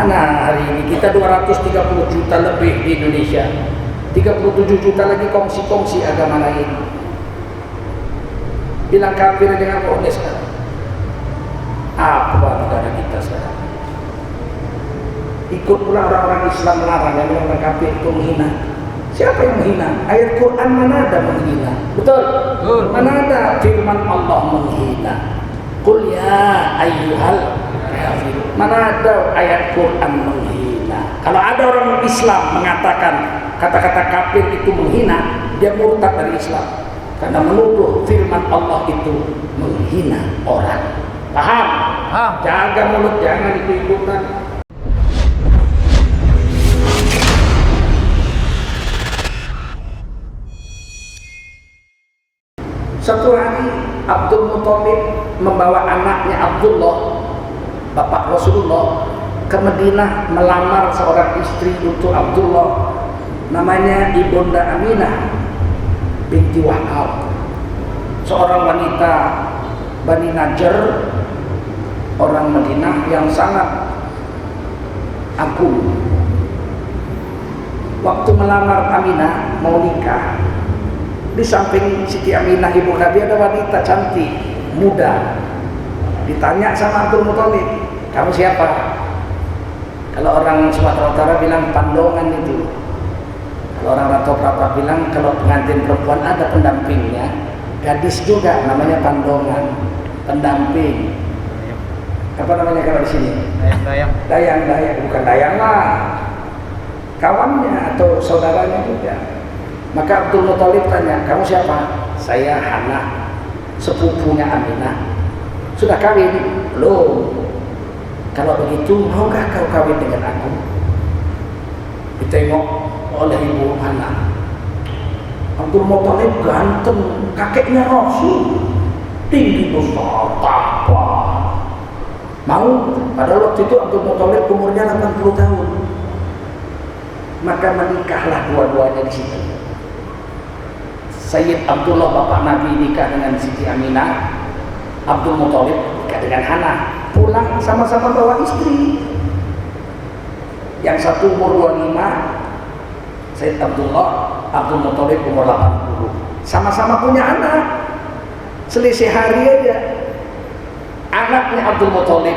Mana hari ini kita 230 juta lebih di Indonesia, 37 juta lagi kongsi-kongsi agama lain. Bilang kafir dengan boleh sekarang. Apa negara kita sekarang? Ikut pula orang-orang Islam melarang yang orang kafir itu menghina. Siapa yang menghina? Ayat Quran mana ada menghina? Betul? Mana ada firman Allah menghina? Qul ya ayyuhal kafir. Mana ada ayat Quran menghina? Kalau ada orang Islam mengatakan kata-kata kafir itu menghina, dia murtad dari Islam. Karena menuduh firman Allah itu menghina orang. Paham? Jaga mulut, jangan ikut-ikutan. Suatu hari Abdul Muthalib membawa anaknya Abdullah, bapak Rasulullah, ke Madinah melamar seorang istri untuk Abdullah, namanya Ibunda Aminah binti Wahab, seorang wanita Bani Najjar, orang Madinah yang sangat agung. Waktu melamar Aminah mau nikah, di samping Siti Aminah ibu Nabi ada wanita cantik, muda. Ditanya sama Abdul Muthalib, kamu siapa? Kalau orang Sumatera Utara bilang pandongan itu. Kalau orang Rantau Prapat bilang kalau pengantin perempuan ada pendampingnya, gadis juga namanya pandongan, pendamping. Apa namanya kalau di sini? Dayang, bukan dayang lah, kawannya atau saudaranya juga. Maka Abdul Muthalib tanya, kamu siapa? Saya Hana, sepupunya Aminah. Sudah kawin? Belum. Kalau begitu, maukah kau kawin dengan aku? Ditengok oleh ibu Hana. Abdul Muthalib ganteng, kakeknya Rasul, tinggi besar, tampan. Mau? Padahal waktu itu Abdul Muthalib umurnya 80 tahun. Maka menikahlah dua-duanya di situ. Sayyid Abdullah bapak Nabi nikah dengan Siti Aminah, Abdul Muthalib nikah dengan Hana. Pulang sama-sama bawa istri. Yang satu umur 25, Sayyid Abdullah, Abdul Muthalib umur 80. Sama-sama punya anak. Selisih hari aja. Anaknya Abdul Muthalib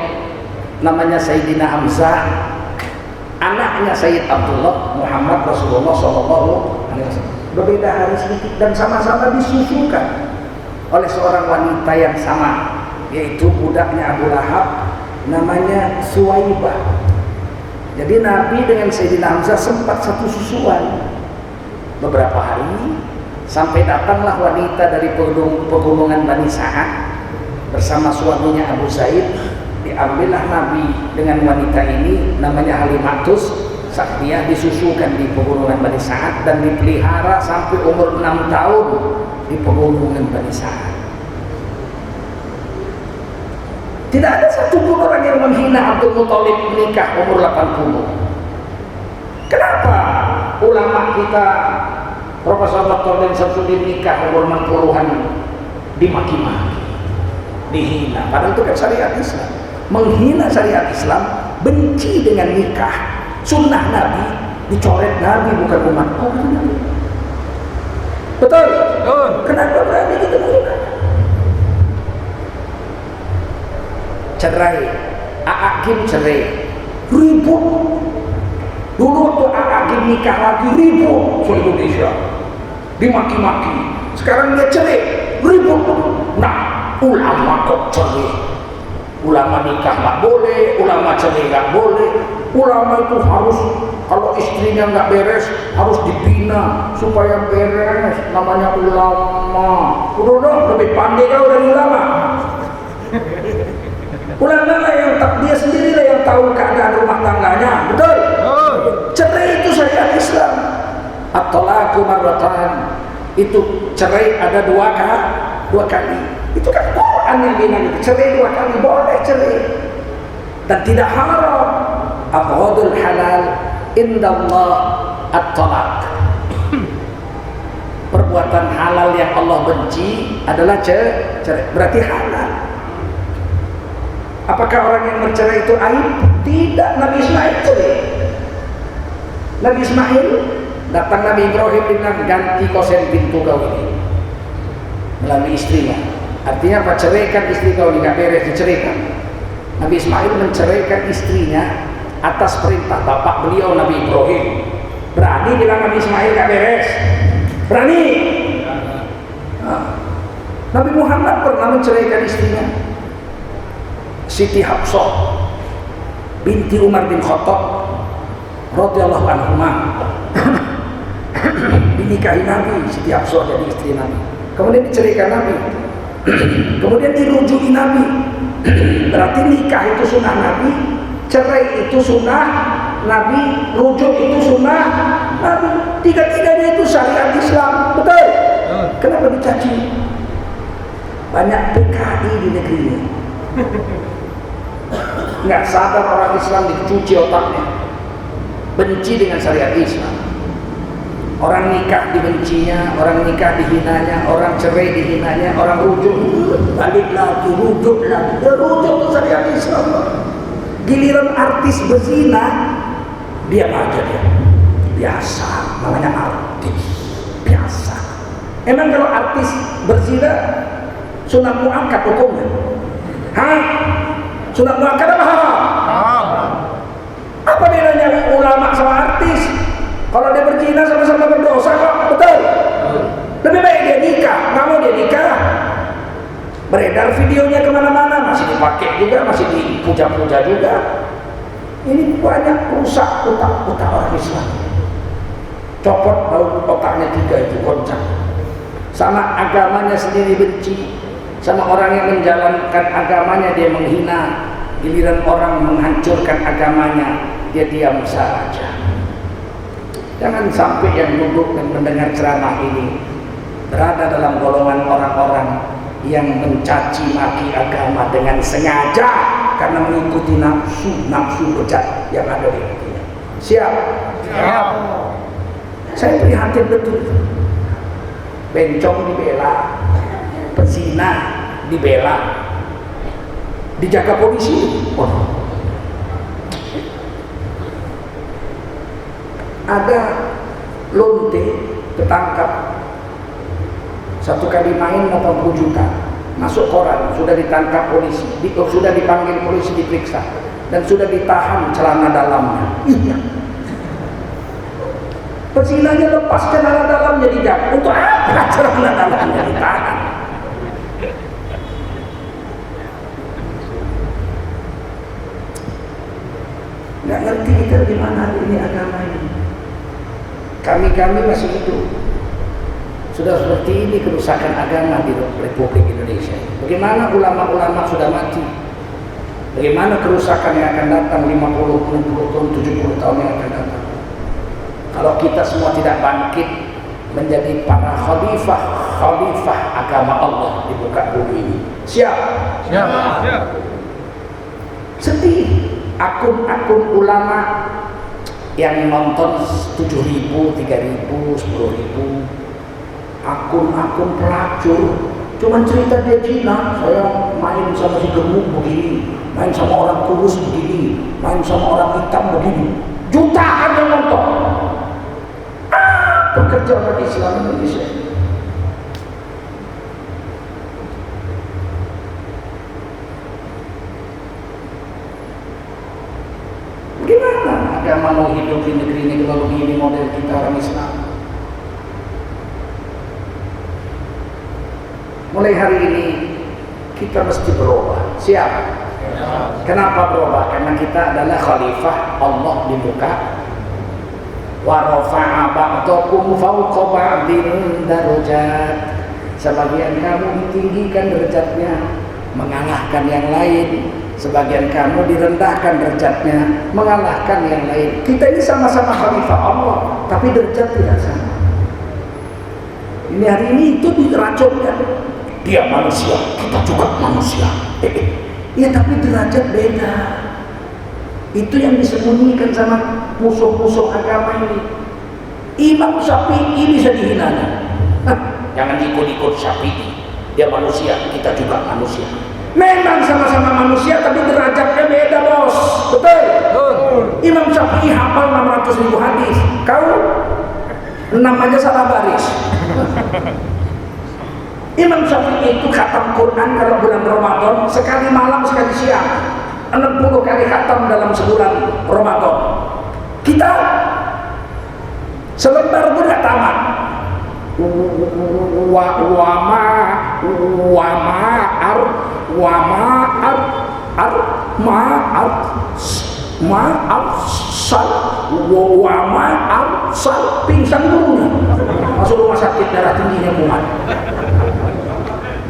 namanya Sayyidina Hamzah. Anaknya Sayyid Abdullah Muhammad Rasulullah SAW. Berbeda hari sedikit dan sama-sama disusukan oleh seorang wanita yang sama, yaitu budaknya Abu Lahab, namanya Suwaibah. Jadi Nabi dengan Sayyidina Hamzah sempat satu susuan beberapa hari, sampai datanglah wanita dari pegunungan Bani Sa'ad bersama suaminya Abu Zaid. Diambillah Nabi dengan wanita ini, namanya Halimatus Sa'diyah, disusukan di pegunungan Bani Sa'ad dan dipelihara sampai umur 6 tahun di pegunungan Bani Sa'ad. Tidak ada satupun orang yang menghina Abdul Muthalib menikah umur 80. Kenapa ulama kita Profesor Dr. Ben Samsudin nikah umur 60-an dimaki-maki, dihina? Padahal itu kan syariat Islam. Menghina syariat Islam, benci dengan nikah, sunnah Nabi, dicoret Nabi bukan umatku. Betul? Kenapa berani kita menghina? Cerai, A'agim cerai, ribut. Dulu waktu A'agim nikah lagi ribut seluruh Indonesia, dimaki-maki. Sekarang dia cerai, ribut. Nah, ulama kok cerai? Ulama nikah nggak boleh, ulama cerai nggak boleh. Ulama itu harus, kalau istrinya nggak beres, harus dibina supaya beres. Namanya ulama. Udah lebih pandai kau dari ulama. Ulama lah yang dia sendiri lah yang tahu keadaan rumah tangganya, betul? Cerai itu syariat Islam. At-talaqu marratan, itu cerai ada dua kali. Itu kan Quran yang bilang itu cerai 2 kali, boleh cerai dan tidak haram. Abghadul halal indallah at-talaq. Perbuatan halal yang Allah benci adalah cerai, berarti halal. Apakah orang yang bercerai itu aib? Tidak. Nabi Ismail cerai. Nabi Ismail datang Nabi Ibrahim bilang ganti kosen pintu kau ini melalui istrinya. Artinya apa? Ceraikan istri kau ini, gak beres, diceraikan. Nabi Ismail menceraikan istrinya atas perintah bapak beliau Nabi Ibrahim. Berani bilang Nabi Ismail gak beres? Berani? Nabi Muhammad pernah menceraikan istrinya, Siti Hafsah binti Umar bin Khattab radhiyallahu anhuma. Dinikahi Nabi, Siti Hafsah jadi istri Nabi. Kemudian diceraikan Nabi. Kemudian dirujuki Nabi. Berarti nikah itu sunnah Nabi, cerai itu sunnah Nabi, rujuk itu sunnah Nabi. Tiga-tiganya itu syariat Islam. Betul? Kenapa dicaci? Banyak PKI di negeri ini. Nggak sadar orang Islam dicuci otaknya, benci dengan syariat Islam. Orang nikah dibencinya, orang nikah dihinanya, orang cerai dihinanya, orang rujuk balik lagi, rujuk lagi, rujuk ke syariat Islam. Giliran artis berzina, dia aja dia biasa, namanya artis biasa. Emang kalau artis berzina sunat muakkad hukumnya? Hah? Sunat muakkad apa haram? Apa bedanya ulama sama artis? Kalau dia berzina sama-sama berdosa kok, betul? Lebih baik dia nikah. Nggak mau dia nikah, beredar videonya kemana-mana, masih dipakai juga, masih dipuja-puja juga. Ini banyak rusak otak orang Islam. Copot baru otaknya 3 itu goncang. Sama agamanya sendiri benci, sama orang yang menjalankan agamanya dia menghina. Giliran orang menghancurkan agamanya, dia diam saja. Jangan sampai yang duduk dan mendengar ceramah ini berada dalam golongan orang-orang yang mencaci maki agama dengan sengaja karena mengikuti nafsu bejat yang ada di hatinya. Siap? Siap. Saya prihatin betul. Bencong dibela, pezina dibela, dijaga polisi. Ada lonte ketangkap, 1 kali main 80 juta, masuk koran, sudah ditangkap polisi, sudah dipanggil polisi diperiksa, dan sudah ditahan celana dalamnya. Iya. Pezinanya lepas celana dalamnya dijaga. Untuk apa celana dalamnya ditahan? Nggak ngerti kita gimana ini agama ini. Kami masih hidup. Sudah seperti ini kerusakan agama di Republik Indonesia. Bagaimana ulama-ulama sudah mati? Bagaimana kerusakan yang akan datang 50, 60 tahun, 70 tahun yang akan datang? Kalau kita semua tidak bangkit menjadi para khalifah agama Allah di muka bumi ini. Siap? Siap. Sedih. Akun-akun ulama yang nonton 7.000, 3.000, 10.000, akun-akun pelacur cuman cerita dia Cina, saya main sama si gemuk begini, main sama orang kurus begini, main sama orang hitam begini, jutaan yang nonton. Pekerja umat Islam Indonesia. Gimana agama mau hidup di negeri ini kalau begini model kita orang Islam? Mulai hari ini kita mesti berubah. Siap? Kenapa berubah? Karena kita adalah khalifah Allah di muka. Wa rafa'a ba'dakum fawqa ba'din darajat. Sebagian kamu ditinggikan derajatnya, mengalahkan yang lain. Sebagian kamu direndahkan derajatnya, mengalahkan yang lain. Kita ini sama-sama khalifah Allah, tapi derajat tidak sama. Ini hari ini itu diracunkan. Dia manusia, kita juga manusia. Iya, tapi derajat beda. Itu yang disembunyikan sama musuh-musuh agama ini. Imam Syafi'i bisa dihinanya. Jangan ikut-ikut Syafi'i. Dia manusia, kita juga manusia. Memang sama-sama manusia tapi derajatnya beda, bos. Betul? Imam Syafi'i hafal 600.000 hadis. Kau 6 aja salah baris. Imam Syafi'i itu khatam Quran kalau bulan Ramadan sekali malam sekali siang. 60 kali khatam dalam sebulan Ramadan. Kita selembar pun gak tamat. Pingsan dulu, masuk rumah sakit, darah tingginya kumat.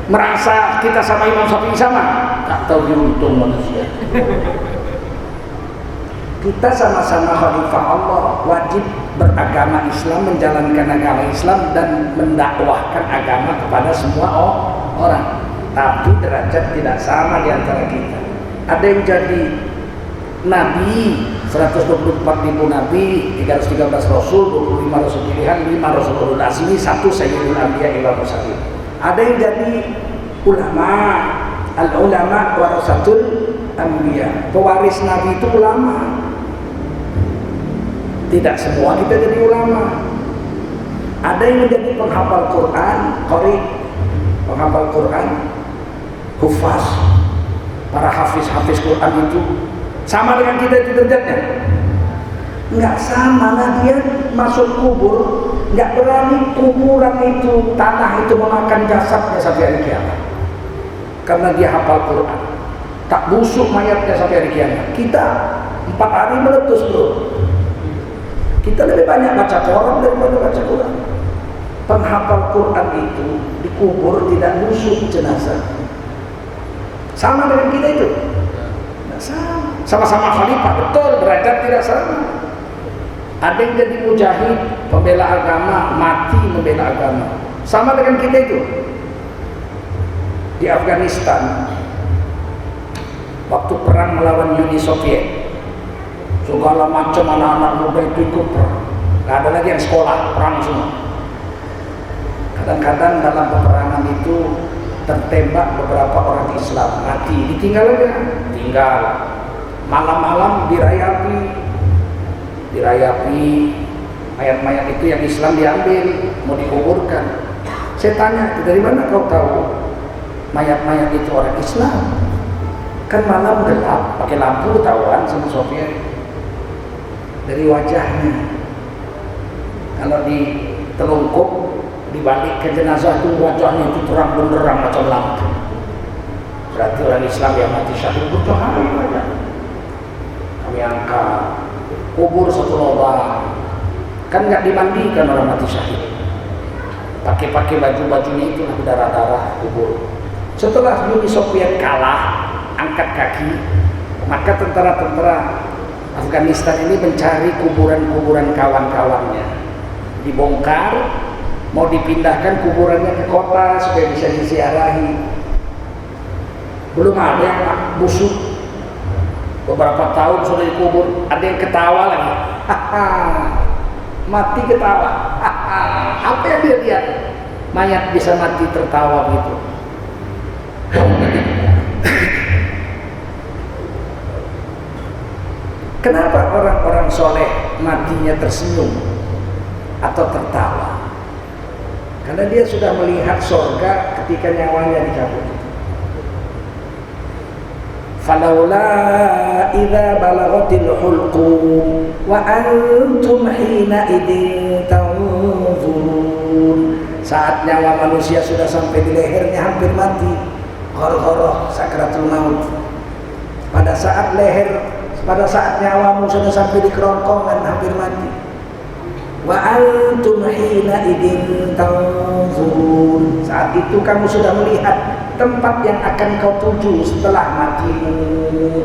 Merasa kita sama Imam Syafi'i sama, tak tahu diuntung manusia. Kita sama-sama khalifah Allah, wajib beragama Islam, menjalankan agama Islam dan mendakwahkan agama kepada semua orang. Tapi derajat tidak sama di antara kita. Ada yang jadi nabi, 124.000 nabi, 313 rasul, 25 rasul pilihan, 5 rasul ulul azmi, 1 sayyidul anbiya wal mursalin. Ada yang jadi ulama, al-ulama warasatul anbiya. Pewaris nabi itu ulama. Tidak semua kita jadi ulama. Ada yang menjadi penghafal Quran, qari, penghafal Quran, hufaz. Para hafiz Quran itu sama dengan kita itu derajatnya? Enggak sama. Nah, dia masuk kubur, enggak berani kuburan itu, tanah itu memakan jasadnya sampai hari kiamat. Karena dia hafal Quran. Tak busuk mayatnya sampai hari kiamat. Kita 4 hari meletus, bro. Kita lebih banyak baca Quran daripada baca Quran. Penghafal Quran itu dikubur tidak busuk jenazah. Sama dengan kita itu? Tidak sama. Sama-sama khalifah, betul, derajat tidak sama. Ada yang jadi mujahid, pembela agama, mati membela agama. Sama dengan kita itu. Di Afghanistan, waktu perang melawan Uni Soviet, segala macam anak-anak muda itu ikut perang. Gak ada lagi yang sekolah, perang semua. Kadang-kadang dalam peperangan itu tertembak beberapa orang Islam, mati, ditinggal aja, tinggal. Malam-malam dirayapi, mayat-mayat itu yang Islam diambil, mau dikuburkan. Saya tanya, dari mana kau tahu mayat-mayat itu orang Islam? Kan malam gelap, pakai lampu ketahuan sama Soviet. Dari wajahnya, kalau ditelungkup dibalik ke jenazah itu wajahnya itu terang benderang macam lampu. Berarti orang Islam yang mati syahid bercahaya wajah. Kami angkat, kubur satu lubang. Kan nggak dimandikan orang mati syahid. Pakai baju-bajunya itu berdarah-darah kubur. Setelah Uni Soviet kalah, angkat kaki, maka tentara-tentara Afghanistan ini mencari kuburan-kuburan kawan-kawannya, dibongkar, mau dipindahkan kuburannya ke kota supaya bisa disiarahi. Belum ada yang busuk, beberapa tahun sudah dikubur, ada yang ketawa lagi, mati ketawa. Apa yang dia lihat? Mayat bisa mati tertawa gitu. Kenapa orang-orang soleh matinya tersenyum atau tertawa? Karena dia sudah melihat surga ketika nyawanya dicabut. Falaula idza balaghatil hulqum wa antum hina idzin tanzurun. Saat nyawa manusia sudah sampai di lehernya hampir mati, ghar-gharah sakratul maut. Pada saat nyawamu sudah sampai di kerongkongan hampir mati. Wa antum hina idzin tanzurun. Saat itu kamu sudah melihat tempat yang akan kau tuju setelah matimu.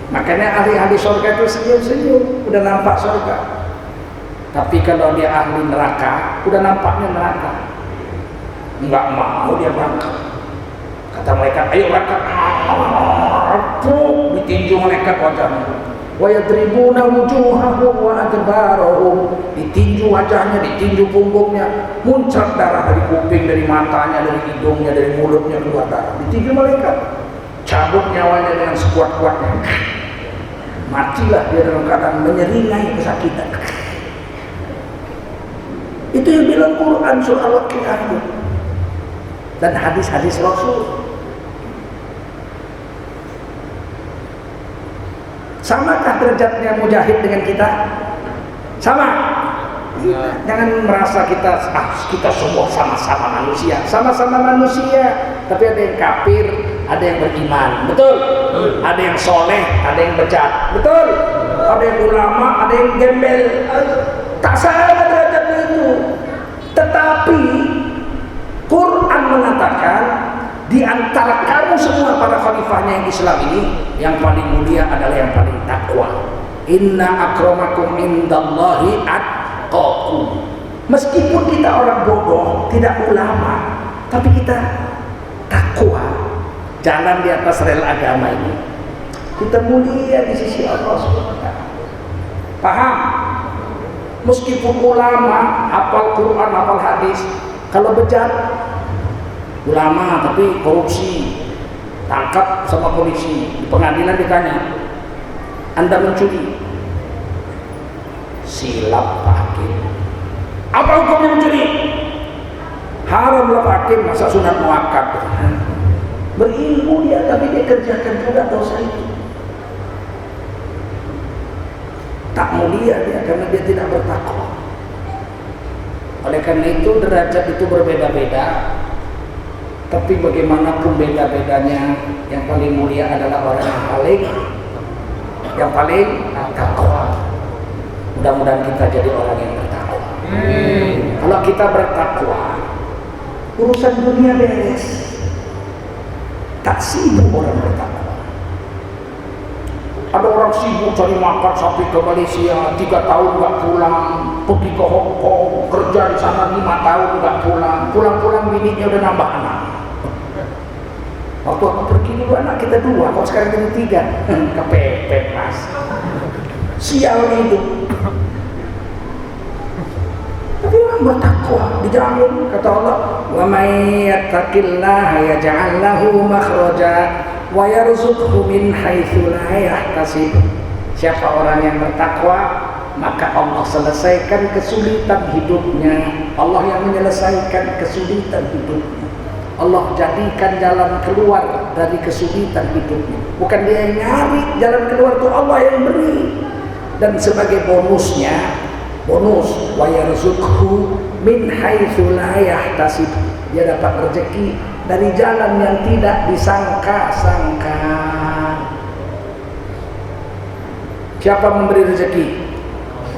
Makanya ahli-ahli surga itu senyum-senyum, udah nampak surga. Tapi kalau dia ahli neraka, udah nampaknya neraka, nggak mau dia berangkat. Kata malaikat, ayo berangkat. Ditinju malaikat wajahnya. wa yadribuna wujuhahum wa adbarahum, ditinju wajahnya, ditinju punggungnya, muncrat darah dari kuping, dari matanya, dari hidungnya, dari mulutnya keluar darah, ditinju malaikat, cabut nyawanya dengan sekuat-kuatnya, matilah dia dalam keadaan menyeringai kesakitan. Itu yang bilang Quran surah Al-Waqiah itu dan hadis-hadis Rasul. Samakah derajatnya mujahid dengan kita? Sama. Jangan merasa kita semua sama-sama manusia. Sama-sama manusia, tapi ada yang kafir, ada yang beriman. Betul? Ada yang soleh, ada yang bejat. Betul? Ada yang ulama, ada yang gembel. Tak sama derajatnya itu. Tetapi Quran mengatakan di antara kamu semua para khalifahnya yang Islam ini, yang paling mulia adalah yang paling takwa. Inna akramakum indallahi atqakum. Meskipun kita orang bodoh, tidak ulama, tapi kita takwa, jalan di atas rel agama ini, kita mulia di sisi Allah SWT. Paham? Meskipun ulama, hafal Quran, hafal hadis, kalau bejat ulama tapi korupsi, tangkap sama polisi, di pengadilan ditanya, Anda mencuri? Silap Pak Hakim. Apa hukumnya mencuri? Haram lah Pak Hakim, masa sunat muakkad. Berilmu dia, tapi dia kerjakan juga dosa itu. Tak mulia dia karena dia tidak bertakwa. Oleh karena itu derajat itu berbeda-beda. Tapi bagaimanapun beda-bedanya, yang paling mulia adalah orang yang paling takwa. Mudah-mudahan kita jadi orang yang bertakwa. Kalau kita bertakwa, urusan dunia beres. Tak sibuk orang bertakwa. Ada orang sibuk cari makan sampai ke Malaysia, 3 tahun nggak pulang, pergi ke Hong Kong, kerja di sana 5 tahun nggak pulang, pulang-pulang bininya udah nambah anak. Waktu aku pergi dulu anak kita 2, kok sekarang jadi 3. Kepepet Mas. Sial hidup. Tapi orang bertakwa dijamin, kata Allah, wa may yattaqillaha yaj'al lahu makhraja wa yarzuqhu min haitsu la yahtasib. Siapa orang yang bertakwa, maka Allah selesaikan kesulitan hidupnya. Allah yang menyelesaikan kesulitan hidupnya. Allah jadikan jalan keluar dari kesulitan hidupnya. Bukan dia yang nyari jalan keluar, itu Allah yang beri. Dan sebagai bonusnya, bonus wa yarzuqhu min haitsu la yahtasib, dia dapat rezeki dari jalan yang tidak disangka-sangka. Siapa memberi rezeki?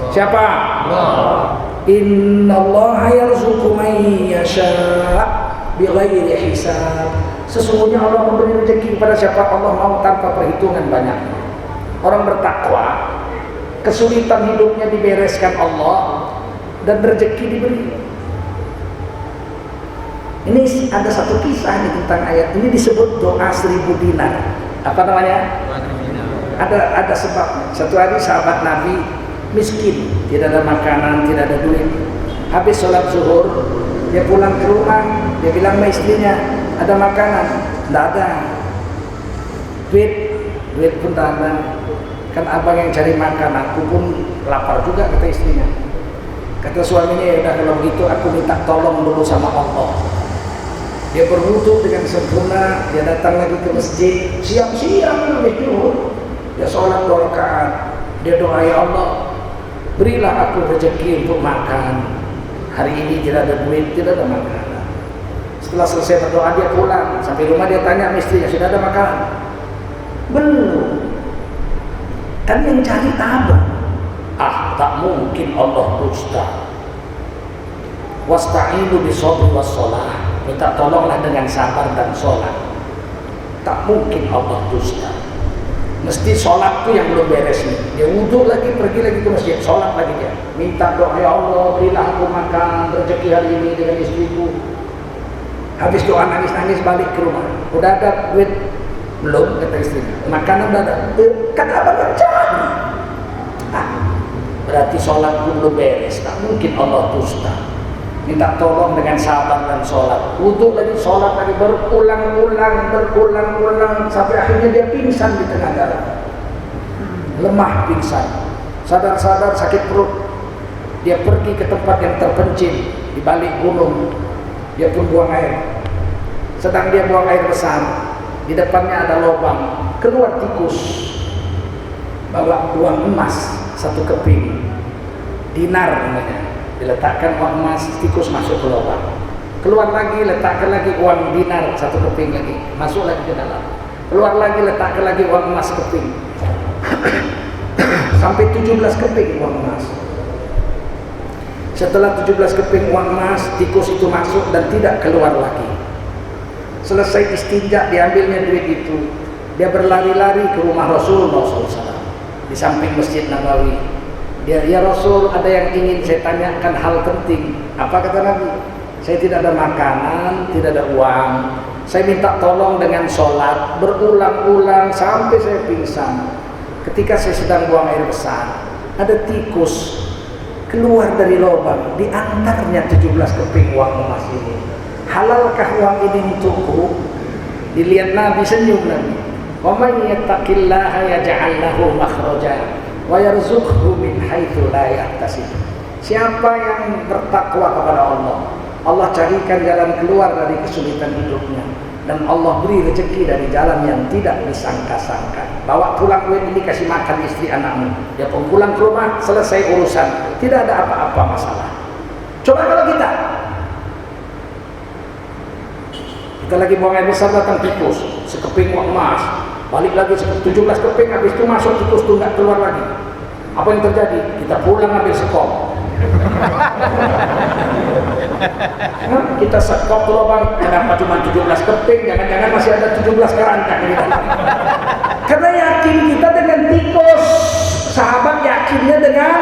Siapa? Allah. Innallaha yarzuqu man yasha' bighairi hisab. Sesungguhnya Allah memberi rezeki kepada siapa Allah mau tanpa perhitungan banyak. Orang bertakwa, kesulitan hidupnya dibereskan Allah dan rezeki diberi. Ini ada satu kisah nih tentang ayat ini, disebut doa 1000 dinar. Apa namanya? Ada sebab. Satu hari sahabat Nabi miskin, tidak ada makanan, tidak ada duit. Habis sholat zuhur, dia pulang ke rumah, dia bilang sama istrinya, ada makanan? Tidak ada. Duit pun tak ada. Kan abang yang cari makan, aku pun lapar juga, kata istrinya. Kata suaminya, ya udah kalau begitu aku minta tolong dulu sama Allah. Dia berwudu dengan sempurna, dia datang lagi ke masjid, siang-siang habis zuhur, dia sholat 2 rakaat, dia doa, ya Allah, berilah aku rezeki untuk makan. Hari ini tidak ada duit, tidak ada makanan. Setelah selesai berdoa dia pulang, sampai rumah dia tanya istrinya, sudah ada makanan? Belum. Kan yang cari abang. Tak mungkin Allah dusta. Wasta'inu bisabri wassalah. Minta tolonglah dengan sabar dan sholat. Tak mungkin Allah dusta. Mesti sholat tuh yang belum beres nih. Dia wudhu lagi, pergi lagi ke masjid, sholat lagi dia. Minta doa, ya Allah berilah aku makan rezeki hari ini dengan istriku. Habis doa nangis-nangis balik ke rumah. Udah ada duit? Belum, kata istrinya. Makanan udah ada? Kan abang yang cari. berarti sholat belum beres. Tak mungkin Allah dusta. Minta tolong dengan sabar dan sholat. Wudu lagi, sholat lagi, berulang-ulang sampai akhirnya dia pingsan di tengah jalan. Lemah pingsan. Sadar-sadar sakit perut. Dia pergi ke tempat yang terpencil di balik gunung. Dia pun buang air. Sedang dia buang air besar, di depannya ada lubang. Keluar tikus, bawa uang emas 1 keping, dinar namanya. Diletakkan uang emas, tikus masuk ke lubang. Keluar lagi, letakkan lagi uang dinar 1 keping lagi, masuk lagi ke dalam. Keluar lagi, letakkan lagi uang emas sekeping. Sampai 17 keping uang emas. Setelah 17 keping uang emas, tikus itu masuk dan tidak keluar lagi. Selesai istinja, diambilnya duit itu. Dia berlari-lari ke rumah Rasulullah SAW di samping Masjid Nabawi. Dia, ya Rasul, ada yang ingin saya tanyakan, hal penting. Apa kata Nabi? Saya tidak ada makanan, tidak ada uang. Saya minta tolong dengan sholat berulang-ulang sampai saya pingsan. Ketika saya sedang buang air besar, ada tikus keluar dari lubang, diantarnya 17 keping uang emas ini. Halalkah uang ini untukku? Dilihat Nabi, senyum Nabi. Wa may yattaqillaha yaj'al lahu makhraja wa yarzuqhu min haitsu la yahtasib. Siapa yang bertakwa kepada Allah, Allah carikan jalan keluar dari kesulitan hidupnya, dan Allah beri rezeki dari jalan yang tidak disangka-sangka. Bawa pulang duit ini, kasih makan istri anakmu. Dia pun pulang ke rumah, selesai urusan, tidak ada apa-apa masalah. Coba kalau kita lagi buang air besar, datang tikus, sekeping uang emas, balik lagi 17 keping, habis itu masuk tikus itu nggak keluar lagi. Apa yang terjadi? Kita pulang ambil sekop. Kita sekop ke lubang, kenapa cuma 17 keping? Jangan-jangan masih ada 17 kerangka. Karena yakin kita dengan tikus. Sahabat yakinnya dengan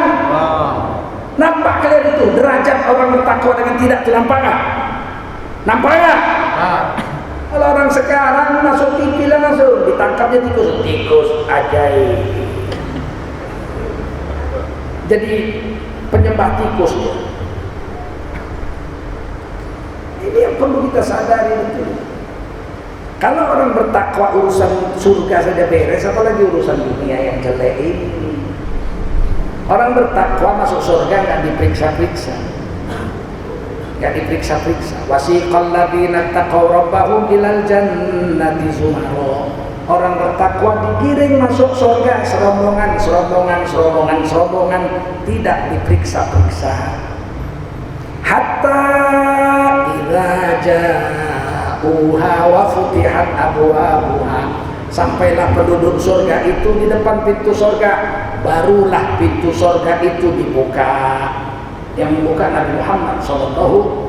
nampak kalian itu derajat orang bertakwa dengan tidak nampak nggak? Nampak nggak? Kalau orang sekarang masuk TV langsung ditangkapnya tikus ajaib. Jadi penyembah tikus ya. Ini yang perlu kita sadari betul. Kalau orang bertakwa urusan surga saja beres, apalagi urusan dunia yang jelek ini. Orang bertakwa masuk surga nggak diperiksa-periksa, nggak diperiksa-periksa. Wasiqal ladzina taqaw rabbahum ilal jannati zumara. Orang bertakwa digiring masuk surga serombongan, tidak diperiksa-periksa. Hatta idza ja'uha wa futihat abwabuha. Sampailah penduduk surga itu di depan pintu surga, barulah pintu surga itu dibuka. Yang membuka Nabi Muhammad SAW.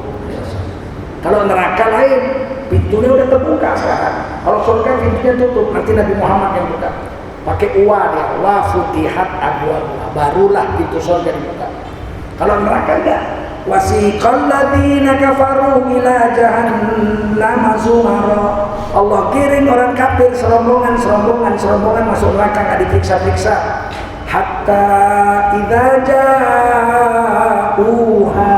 Kalau neraka lain, pintunya udah terbuka sekarang. Kalau surga pintunya tutup, nanti Nabi Muhammad yang buka. Pakai uwa dia, wa futihat abwabuha, barulah pintu surga dibuka. Kalau neraka enggak. Wasiqal ladzina kafaru ila jahannam zumara. Allah kirim orang kafir serombongan masuk neraka, enggak diperiksa-periksa. Hatta idza ja'uha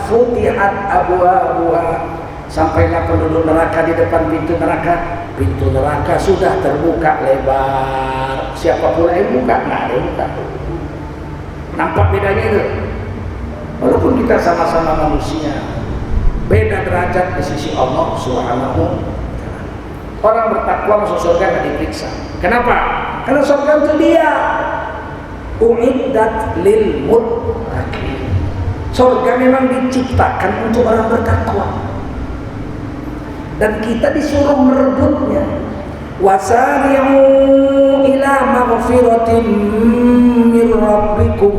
futihat abwabuha. Sampailah penduduk neraka di depan pintu neraka sudah terbuka lebar. Siapa pula yang buka? Nggak ada yang buka. Nampak bedanya itu? Walaupun kita sama-sama manusia, beda derajat di sisi Allah Subhanahu. Orang bertakwa masuk surga nggak diperiksa. Kenapa? Karena surga itu dia uiddat lil muttaqin. Surga memang diciptakan untuk orang bertakwa. Dan kita disuruh merebutnya. Wasari'u ila maghfiratin min rabbikum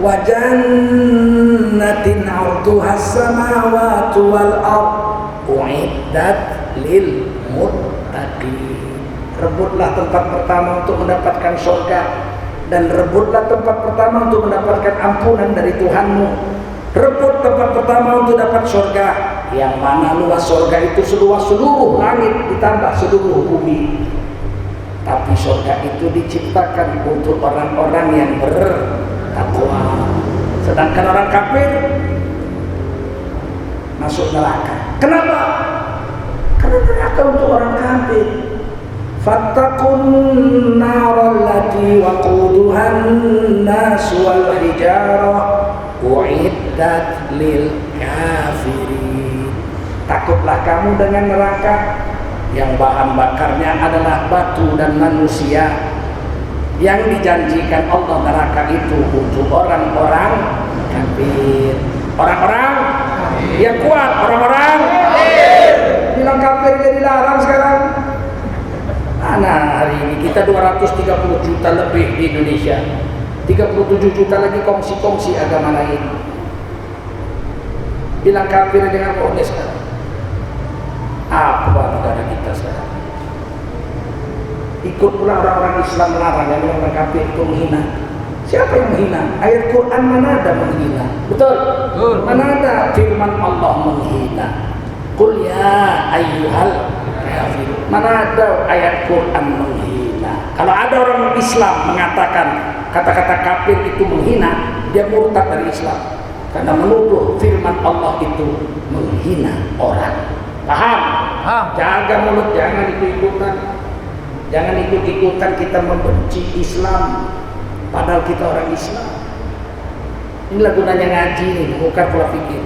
wa jannatin 'arduha as-samawati wal ard u'iddat lil muttaqin. Rebutlah tempat pertama untuk mendapatkan surga, dan rebutlah tempat pertama untuk mendapatkan ampunan dari Tuhanmu. Rebut tempat pertama untuk dapat surga, yang mana luas surga itu seluas seluruh langit ditambah seluruh bumi. Tapi surga itu diciptakan untuk orang-orang yang bertakwa. Sedangkan orang kafir masuk neraka. Kenapa? Karena neraka untuk orang kafir. Fattaqun naral lati waquduhan nas wal hijarah uiddat lil kafirin. Takutlah kamu dengan neraka yang bahan bakarnya adalah batu dan manusia, yang dijanjikan Allah neraka itu untuk orang-orang kafir. Orang-orang yang kuat, orang-orang kafir. Bilang kafir jadi larang sekarang. Nah, hari ini kita 230 juta lebih di Indonesia, 37 juta lagi kongsi-kongsi agama lain. Bilang kafir dengan boleh sekarang. Apa negara kita sekarang? Ikut pula orang-orang Islam melarang, yang orang kafir itu menghina. Siapa yang menghina? Ayat Quran mana ada menghina? Betul? Mana ada firman Allah menghina? Qul ya ayyuhal kafir. Mana ada ayat Quran menghina? Kalau ada orang Islam mengatakan kata-kata kafir itu menghina, dia murtad dari Islam. Karena menuduh firman Allah itu menghina orang. Paham? Jaga mulut, jangan ikut-ikutan. Jangan ikut-ikutan kita membenci Islam, padahal kita orang Islam. Inilah gunanya ngaji nih, bukan pola pikir.